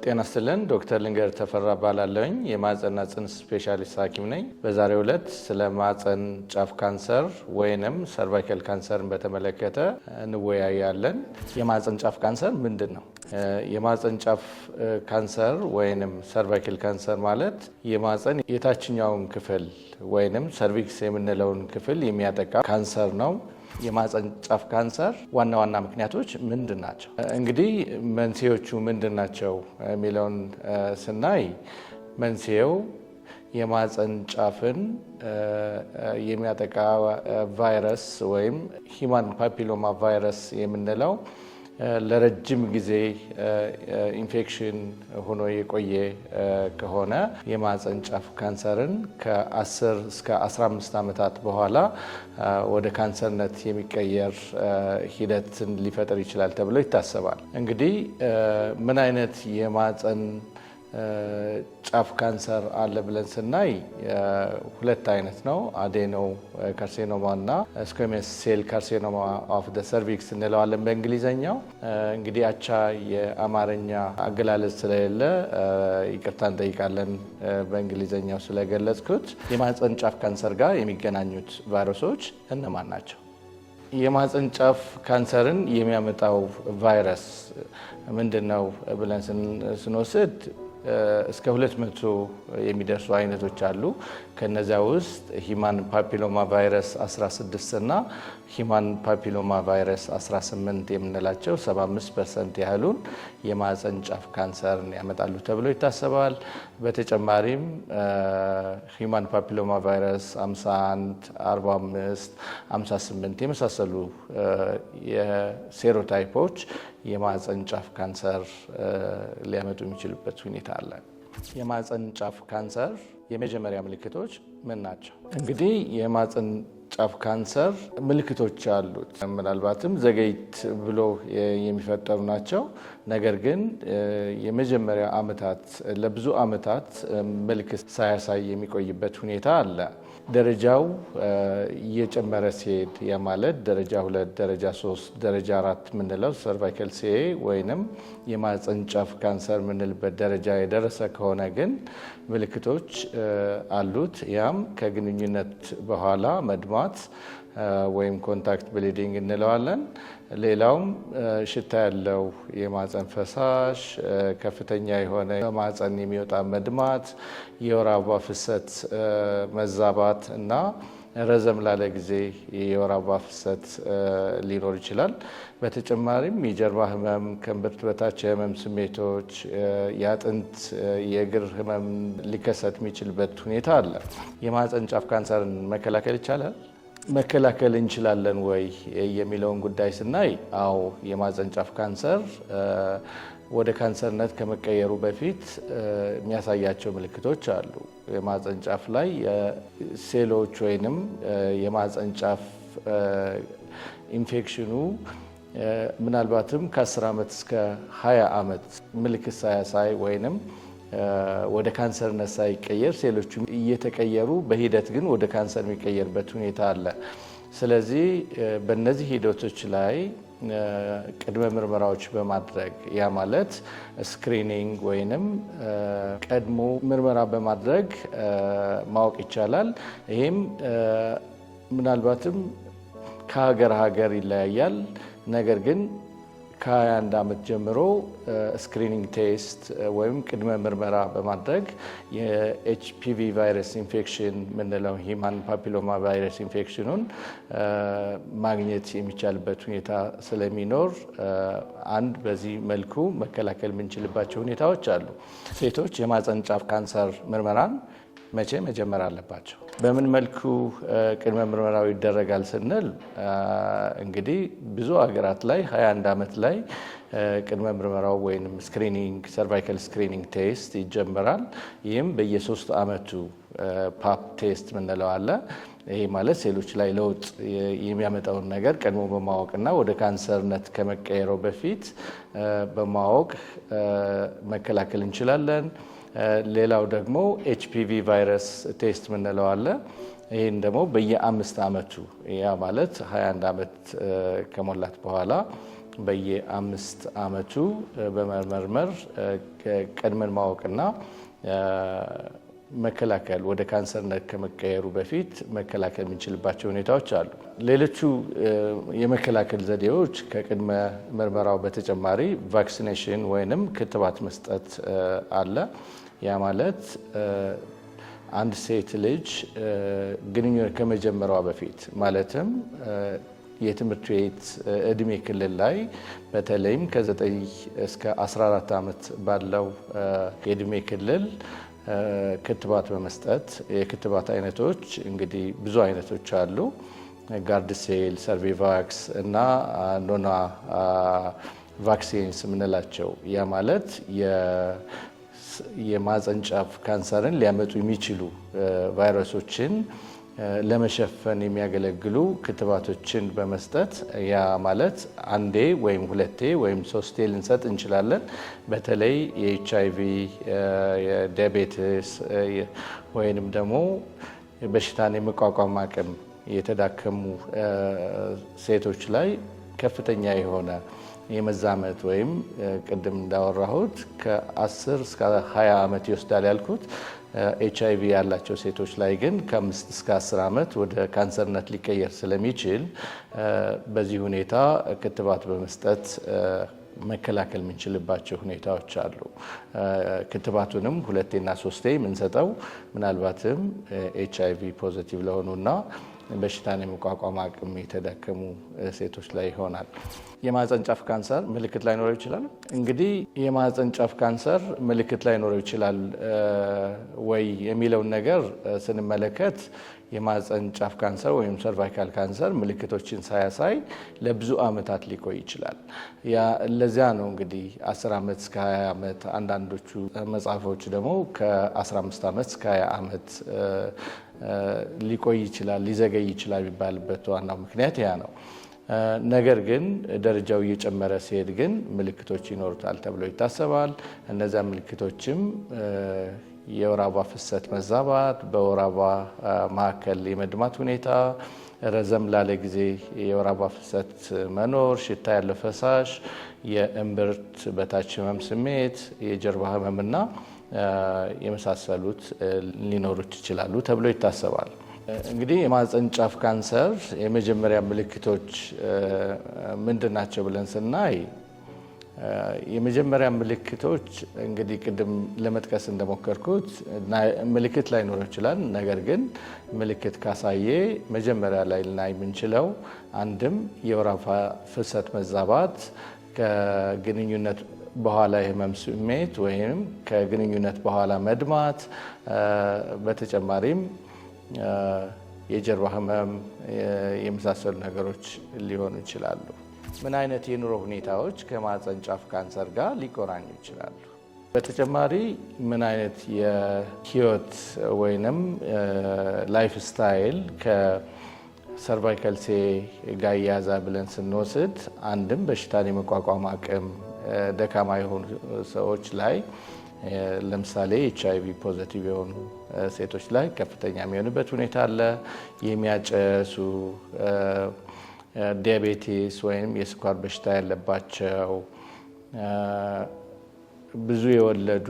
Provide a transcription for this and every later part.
ጤና ይስጥልን። ዶክተር ልንገር ተፈራ ባላለኝ የማህፀንና ጽንስ ስፔሻሊስት ሐኪም ነኝ። በዛሬው ዕለት ስለ ማህፀን ጫፍ ካንሰር ወይንም ሰርቫይካል ካንሰርን በተመለከተ እንወያያለን። የማህፀን ጫፍ ካንሰር ምንድን ነው? የማህፀን ጫፍ ካንሰር ወይንም ሰርቫይካል ካንሰር ማለት የማህፀን የታችኛውን ክፍል ወይንም ሰርቪክስ የምንለውን ክፍል የሚያጠቃ ካንሰር ነው። የማህፀን ጫፍ ካንሰር ዋና ዋና ምክንያቶች ምንድን ናቸው? እንግዲህ መንስኤዎቹ ምንድን ናቸው የሚለውን ስናይ መንስኤው የማህፀን ጫፍን የሚያጠቃ ቫይረስ ወይም ሂውማን ፓፒሎማ ቫይረስ የምንለው ለረጅም ጊዜ ኢንፌክሽን ሆኖ የቆየ ከሆነ የማህፀን ጫፍ ካንሰርን ከ10 እስከ 15 ዓመታት በኋላ ወደ ካንሰርነት የሚቀየር ሂደትን ሊፈጥር ይችላል ተብሎ ይታሰባል። እንግዲህ ምን አይነት የማህፀን ጫፍ ካንሰር አለ ብለን ስናይ ሁለት አይነት ነው። አዴኖ ካርሲኖማ እና ስኩዌመስ ሴል ካርሲኖማ ኦፍ ዘ ሰርቪክስ እንለዋለን በእንግሊዘኛው። እንግዲህ አቻ የአማርኛ አገላለጽ ስለሌለ ይቅርታ እንጠይቃለን በእንግሊዘኛው ስለገለጽኩት። የማህፀን ጫፍ ካንሰር ጋር የሚገናኙት ቫይረሶች እነማን ናቸው? የማህፀን ጫፍ ካንሰርን የሚያመጣው ቫይረስ ምንድነው ብለን ስንወስድ እስከ 200 የሚደርሱ አይነቶች አሉ። ከነዚያ ውስጥ ሂውማን ፓፒሎማ ቫይረስ 16 እና ሂውማን ፓፒሎማ ቫይረስ 18 የምንላቸው 75% ያህሉን የማህፀን ጫፍ ካንሰርን ያመጣሉ ተብሎ ይታሰባል። በተጨማሪም ሂውማን ፓፒሎማ ቫይረስ 51፣ 45፣ 58 የመሳሰሉ የሴሮታይፖች የማህፀን ጫፍ ካንሰር ሊያመጡ የሚችሉበት ሁኔታ አለ። የማህፀን ጫፍ ካንሰር የመጀመሪያ ምልክቶች ምን ናቸው? እንግዲህ የማህፀን ጫፍ ካንሰር ምልክቶች አሉት። ምናልባትም ዘገይት ብሎ የሚፈጠሩ ናቸው። ነገር ግን የመጀመሪያ ዓመታት ለብዙ ዓመታት ምልክት ሳያሳይ የሚቆይበት ሁኔታ አለ። ደረጃው እየጨመረ ሲሄድ ያ ማለት ደረጃ 2፣ ደረጃ 3፣ ደረጃ 4 የምንለው ሰርቫይካል ሲኤ ወይንም የማህፀን ጫፍ ካንሰር የምንልበት ደረጃ የደረሰ ከሆነ ግን ምልክቶች አሉት። ያም ከግንኙነት በኋላ መድማት ወይም ኮንታክት ብሊዲንግ እንለዋለን። ሌላውም ሽታ ያለው የማህፀን ፈሳሽ፣ ከፍተኛ የሆነ ከማህፀን የሚወጣ መድማት፣ የወር አበባ ፍሰት መዛባት እና ረዘም ላለ ጊዜ የወር አበባ ፍሰት ሊኖር ይችላል። በተጨማሪም የጀርባ ህመም፣ ከእምብርት በታች የህመም ስሜቶች፣ የአጥንት የእግር ህመም ሊከሰት የሚችልበት ሁኔታ አለ። የማህፀን ጫፍ ካንሰርን መከላከል ይቻላል? መከላከል እንችላለን ወይ የሚለውን ጉዳይ ስናይ፣ አዎ የማህፀን ጫፍ ካንሰር ወደ ካንሰርነት ከመቀየሩ በፊት የሚያሳያቸው ምልክቶች አሉ። የማህፀን ጫፍ ላይ ሴሎች ወይንም የማህፀን ጫፍ ኢንፌክሽኑ ምናልባትም ከ10 ዓመት እስከ 20 ዓመት ምልክት ሳያሳይ ወይንም ወደ ካንሰርነት ሳይቀየር ሴሎቹ እየተቀየሩ በሂደት ግን ወደ ካንሰር የሚቀየርበት ሁኔታ አለ። ስለዚህ በእነዚህ ሂደቶች ላይ ቅድመ ምርመራዎች በማድረግ ያ ማለት ስክሪኒንግ ወይንም ቀድሞ ምርመራ በማድረግ ማወቅ ይቻላል። ይህም ምናልባትም ከሀገር ሀገር ይለያያል። ነገር ግን ከ21 ዓመት ጀምሮ ስክሪኒንግ ቴስት ወይም ቅድመ ምርመራ በማድረግ የኤችፒቪ ቫይረስ ኢንፌክሽን ምንለው ሂውማን ፓፒሎማ ቫይረስ ኢንፌክሽኑን ማግኘት የሚቻልበት ሁኔታ ስለሚኖር በዚህ መልኩ መከላከል የምንችልባቸው ሁኔታዎች አሉ። ሴቶች የማህፀን ጫፍ ካንሰር ምርመራን መቼ መጀመር አለባቸው? በምን መልኩ ቅድመ ምርመራው ይደረጋል ስንል እንግዲህ ብዙ ሀገራት ላይ 21 ዓመት ላይ ቅድመ ምርመራው ወይም ስክሪኒንግ ሰርቫይካል ስክሪኒንግ ቴስት ይጀምራል። ይህም በየ3 ዓመቱ ፓፕ ቴስት ምንለው አለ። ይሄ ማለት ሴሎች ላይ ለውጥ የሚያመጣውን ነገር ቀድሞ በማወቅና ወደ ካንሰርነት ከመቀየረው በፊት በማወቅ መከላከል እንችላለን። ሌላው ደግሞ ኤችፒቪ ቫይረስ ቴስት ምንለው አለ። ይህን ደግሞ በየ5 ዓመቱ ያ ማለት 21 ዓመት ከሞላት በኋላ በየ5 ዓመቱ በመመርመር ቀድመን ማወቅና መከላከል ወደ ካንሰርነት ከመቀየሩ በፊት መከላከል የምንችልባቸው ሁኔታዎች አሉ። ሌሎቹ የመከላከል ዘዴዎች ከቅድመ ምርመራው በተጨማሪ ቫክሲኔሽን ወይንም ክትባት መስጠት አለ። ያ ማለት አንድ ሴት ልጅ ግንኙነት ከመጀመሯ በፊት ማለትም የትምህርት ቤት እድሜ ክልል ላይ በተለይም ከ9 እስከ 14 ዓመት ባለው የእድሜ ክልል ክትባት በመስጠት የክትባት አይነቶች እንግዲህ ብዙ አይነቶች አሉ። ጋርድሴል፣ ሰርቪቫክስ እና ኖና ቫክሲንስ የምንላቸው ያ ማለት የማህጸን ጫፍ ካንሰርን ሊያመጡ የሚችሉ ቫይረሶችን ለመሸፈን የሚያገለግሉ ክትባቶችን በመስጠት ያ ማለት አንዴ ወይም 2 ወይም 3 ልንሰጥ እንችላለን። በተለይ የኤችአይቪ፣ የዲያቤትስ ወይንም ደግሞ በሽታን የመቋቋም አቅም የተዳከሙ ሴቶች ላይ ከፍተኛ የሆነ የመዛመት ወይም ቅድም እንዳወራሁት ከ10 እስከ 20 ዓመት ይወስዳል ያልኩት ኤችአይቪ ያላቸው ሴቶች ላይ ግን ከ5 እስከ 10 ዓመት ወደ ካንሰርነት ሊቀየር ስለሚችል በዚህ ሁኔታ ክትባት በመስጠት መከላከል የምንችልባቸው ሁኔታዎች አሉ። ክትባቱንም 2 እና 3 የምንሰጠው ምናልባትም ኤችአይቪ ፖዚቲቭ ለሆኑና በሽታን የመቋቋም አቅም የተዳከሙ ሴቶች ላይ ይሆናል። የማህጸን ጫፍ ካንሰር ምልክት ላይኖረው ይችላል። እንግዲህ የማህጸን ጫፍ ካንሰር ምልክት ላይኖረው ይችላል ወይ የሚለውን ነገር ስንመለከት የማህጸን ጫፍ ካንሰር ወይም ሰርቫይካል ካንሰር ምልክቶችን ሳያሳይ ለብዙ ዓመታት ሊቆይ ይችላል። ለዚያ ነው እንግዲህ 10 ዓመት እስከ 20 ዓመት፣ አንዳንዶቹ መጽሐፎች ደግሞ ከ15 ዓመት እስከ 20 ዓመት ሊቆይ ይችላል፣ ሊዘገይ ይችላል የሚባልበት ዋናው ምክንያት ያ ነው። ነገር ግን ደረጃው እየጨመረ ሲሄድ ግን ምልክቶች ይኖሩታል ተብሎ ይታሰባል። እነዚያ ምልክቶችም የወር አበባ ፍሰት መዛባት፣ በወር አበባ መካከል የመድማት ሁኔታ፣ ረዘም ላለ ጊዜ የወር አበባ ፍሰት መኖር፣ ሽታ ያለው ፈሳሽ፣ የእምብርት በታች ህመም ስሜት፣ የጀርባ ህመምና የመሳሰሉት ሊኖሩት ይችላሉ ተብሎ ይታሰባል። እንግዲህ የማህጸን ጫፍ ካንሰር የመጀመሪያ ምልክቶች ምንድን ናቸው ብለን ስናይ የመጀመሪያ ምልክቶች እንግዲህ ቅድም ለመጥቀስ እንደሞከርኩት ምልክት ላይኖር ይችላል። ነገር ግን ምልክት ካሳየ መጀመሪያ ላይ ልናይ የምንችለው አንድም የወር አበባ ፍሰት መዛባት፣ ከግንኙነት በኋላ የህመም ስሜት ወይም ከግንኙነት በኋላ መድማት፣ በተጨማሪም የጀርባ ህመም የመሳሰሉ ነገሮች ሊሆኑ ይችላሉ። ምን አይነት የኑሮ ሁኔታዎች ከማህጸን ጫፍ ካንሰር ጋር ሊቆራኙ ይችላሉ? በተጨማሪ ምን አይነት የህይወት ወይንም ላይፍ ስታይል ከሰርቫይካል ሴ ጋር እያያዛ ብለን ስንወስድ አንድም በሽታን የመቋቋም አቅም ደካማ የሆኑ ሰዎች ላይ ለምሳሌ ኤችአይቪ ፖዚቲቭ የሆኑ ሴቶች ላይ ከፍተኛ የሚሆንበት ሁኔታ አለ። የሚያጨሱ፣ ዲያቤቲስ ወይም የስኳር በሽታ ያለባቸው፣ ብዙ የወለዱ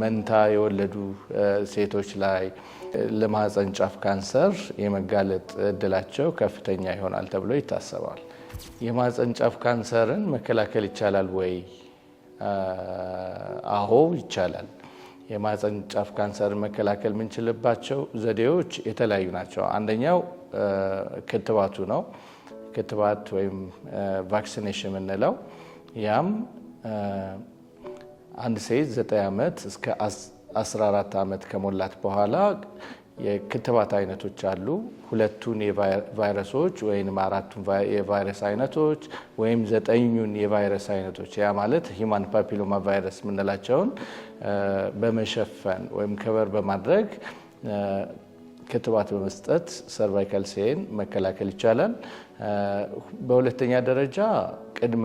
መንታ የወለዱ ሴቶች ላይ ለማህጸን ጫፍ ካንሰር የመጋለጥ እድላቸው ከፍተኛ ይሆናል ተብሎ ይታሰባል። የማህጸን ጫፍ ካንሰርን መከላከል ይቻላል ወይ? አዎ ይቻላል። የማህጸን ጫፍ ካንሰርን መከላከል የምንችልባቸው ዘዴዎች የተለያዩ ናቸው። አንደኛው ክትባቱ ነው። ክትባት ወይም ቫክሲኔሽን የምንለው ያም አንድ ሴት 9 ዓመት እስከ 14 ዓመት ከሞላት በኋላ የክትባት አይነቶች አሉ። 2ቱን የቫይረሶች ወይም 4ቱን የቫይረስ አይነቶች ወይም 9ኙን የቫይረስ አይነቶች ያ ማለት ሂማን ፓፒሎማ ቫይረስ የምንላቸውን በመሸፈን ወይም ከበር በማድረግ ክትባት በመስጠት ሰርቫይካል ሴን መከላከል ይቻላል። በሁለተኛ ደረጃ ቅድመ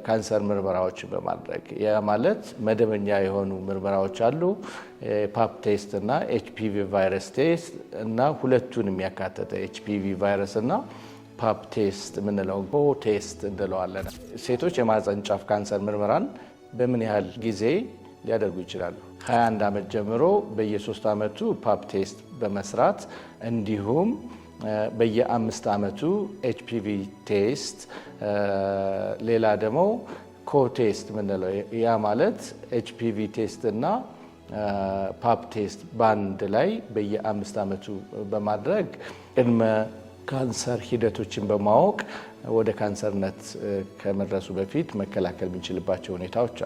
ካንሰር ምርመራዎችን በማድረግ ያ ማለት መደበኛ የሆኑ ምርመራዎች አሉ። ፓፕ ቴስት እና ኤችፒቪ ቫይረስ ቴስት እና ሁለቱን የሚያካተተ ኤችፒቪ ቫይረስ እና ፓፕ ቴስት የምንለው ቴስት እንለዋለን። ሴቶች የማህፀን ጫፍ ካንሰር ምርመራን በምን ያህል ጊዜ ሊያደርጉ ይችላሉ? 21 ዓመት ጀምሮ በየ3 ዓመቱ ፓፕ ቴስት በመስራት እንዲሁም በየ5 ዓመቱ ኤችፒቪ ቴስት፣ ሌላ ደግሞ ኮቴስት ምንለው ያ ማለት ኤችፒቪ ቴስት እና ፓፕ ቴስት ባንድ ላይ በየ5 ዓመቱ በማድረግ ቅድመ ካንሰር ሂደቶችን በማወቅ ወደ ካንሰርነት ከመድረሱ በፊት መከላከል የምንችልባቸው ሁኔታዎች አሉ።